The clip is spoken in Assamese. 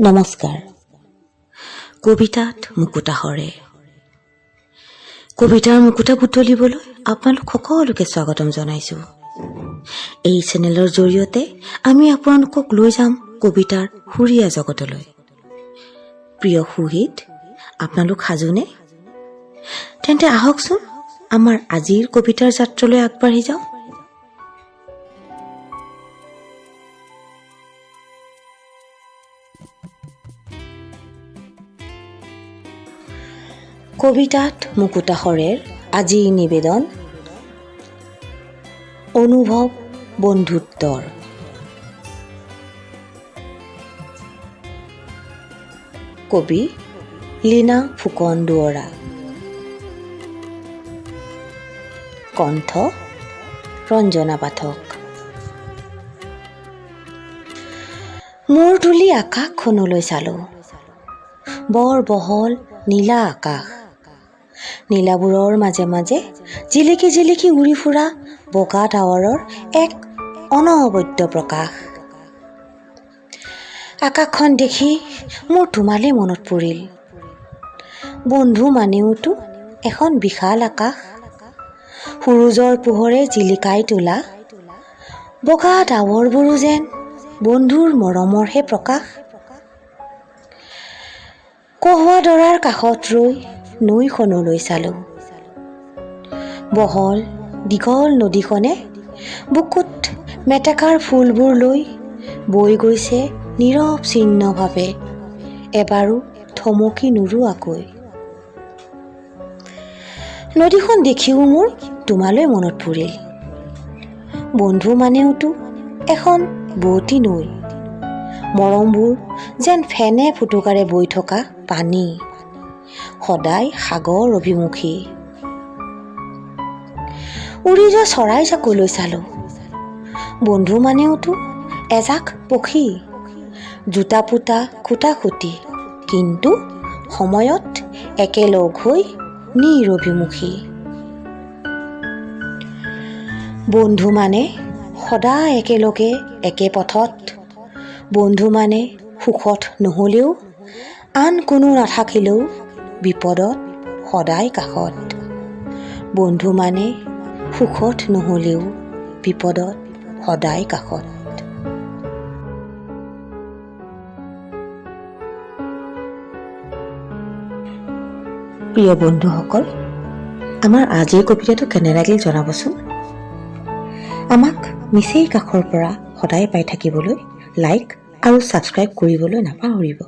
নমস্কাৰ। কবিতাত মুকুতা হৰে। কবিতাৰ মুকুতা বুটলিবলৈ আপোনালোক সকলোকে স্বাগতম জনাইছোঁ। এই চেনেলৰ জৰিয়তে আমি আপোনালোকক লৈ যাম কবিতাৰ সুৰীয়া জগতলৈ। প্ৰিয় সুহৃদ, আপোনালোক সাজুনে? তেন্তে আহকচোন আমাৰ আজিৰ কবিতাৰ যাত্ৰালৈ আগবাঢ়ি যাওঁ। কবিতাত মুকুতা হৰেৰ আজিৰ নিবেদন অনুভৱ বন্ধুত্বৰ। কবি লীনা ফুকন দুৱৰা। কণ্ঠ ৰঞ্জনা পাঠক। মূৰ তুলি আকাশখনলৈ চালোঁ। বৰ বহল নীলা আকাশ। নীলাবোৰৰ মাজে মাজে জিলিকি জিলিকি উৰি ফুৰা বগা ডাৱৰৰ এক অনবদ্য প্ৰকাশ। আকাশখন দেখি মোৰ তোমালৈ মনত পৰিল। বন্ধু মানেওতো এখন বিশাল আকাশ। সূৰুজৰ পোহৰে জিলিকাই তোলা বগা ডাৱৰবোৰো যেন বন্ধুৰ মৰমৰহে প্ৰকাশ। কহুৱা দৰাৰ কাষত ৰৈ নৈখনলৈ চালোঁ। বহল দীঘল নদীখনে বুকুত মেটেকাৰ ফুলবোৰ লৈ বৈ গৈছে নীৰৱ চিহ্নভাৱে, এবাৰো থমকি নোৰোৱাকৈ। নদীখন দেখিও মোৰ তোমালৈ মনত পৰিল। বন্ধু মানেওতো এখন বোৱতী নৈ। মৰমবোৰ যেন ফেনে ফুটুকাৰে বৈ থকা পানী, সদায় সাগৰ অভিমুখী। উৰি যোৱা চৰাই জাকলৈ চালোঁ। বন্ধু মানেওতো এজাক পক্ষী। জোতা পোতা খুটা খুটি, কিন্তু সময়ত একেলগ হৈ নিৰ অভিমুখী। বন্ধু মানে সদায় একেলগে একে পথত। বন্ধু মানে সুখত নহ'লেও, আন কোনো নাথাকিলেও বিপদত সদায় কাষত। বন্ধু মানে সুখত নহ'লেও বিপদত সদায় কাষত। প্ৰিয় বন্ধুসকল, আমাৰ আজিৰ কবিতাটো কেনে লাগিল জনাবচোন। আমাক নিচেই কাষৰ পৰা সদায় পাই থাকিবলৈ লাইক আৰু ছাবস্ক্ৰাইব কৰিবলৈ নাপাহৰিব।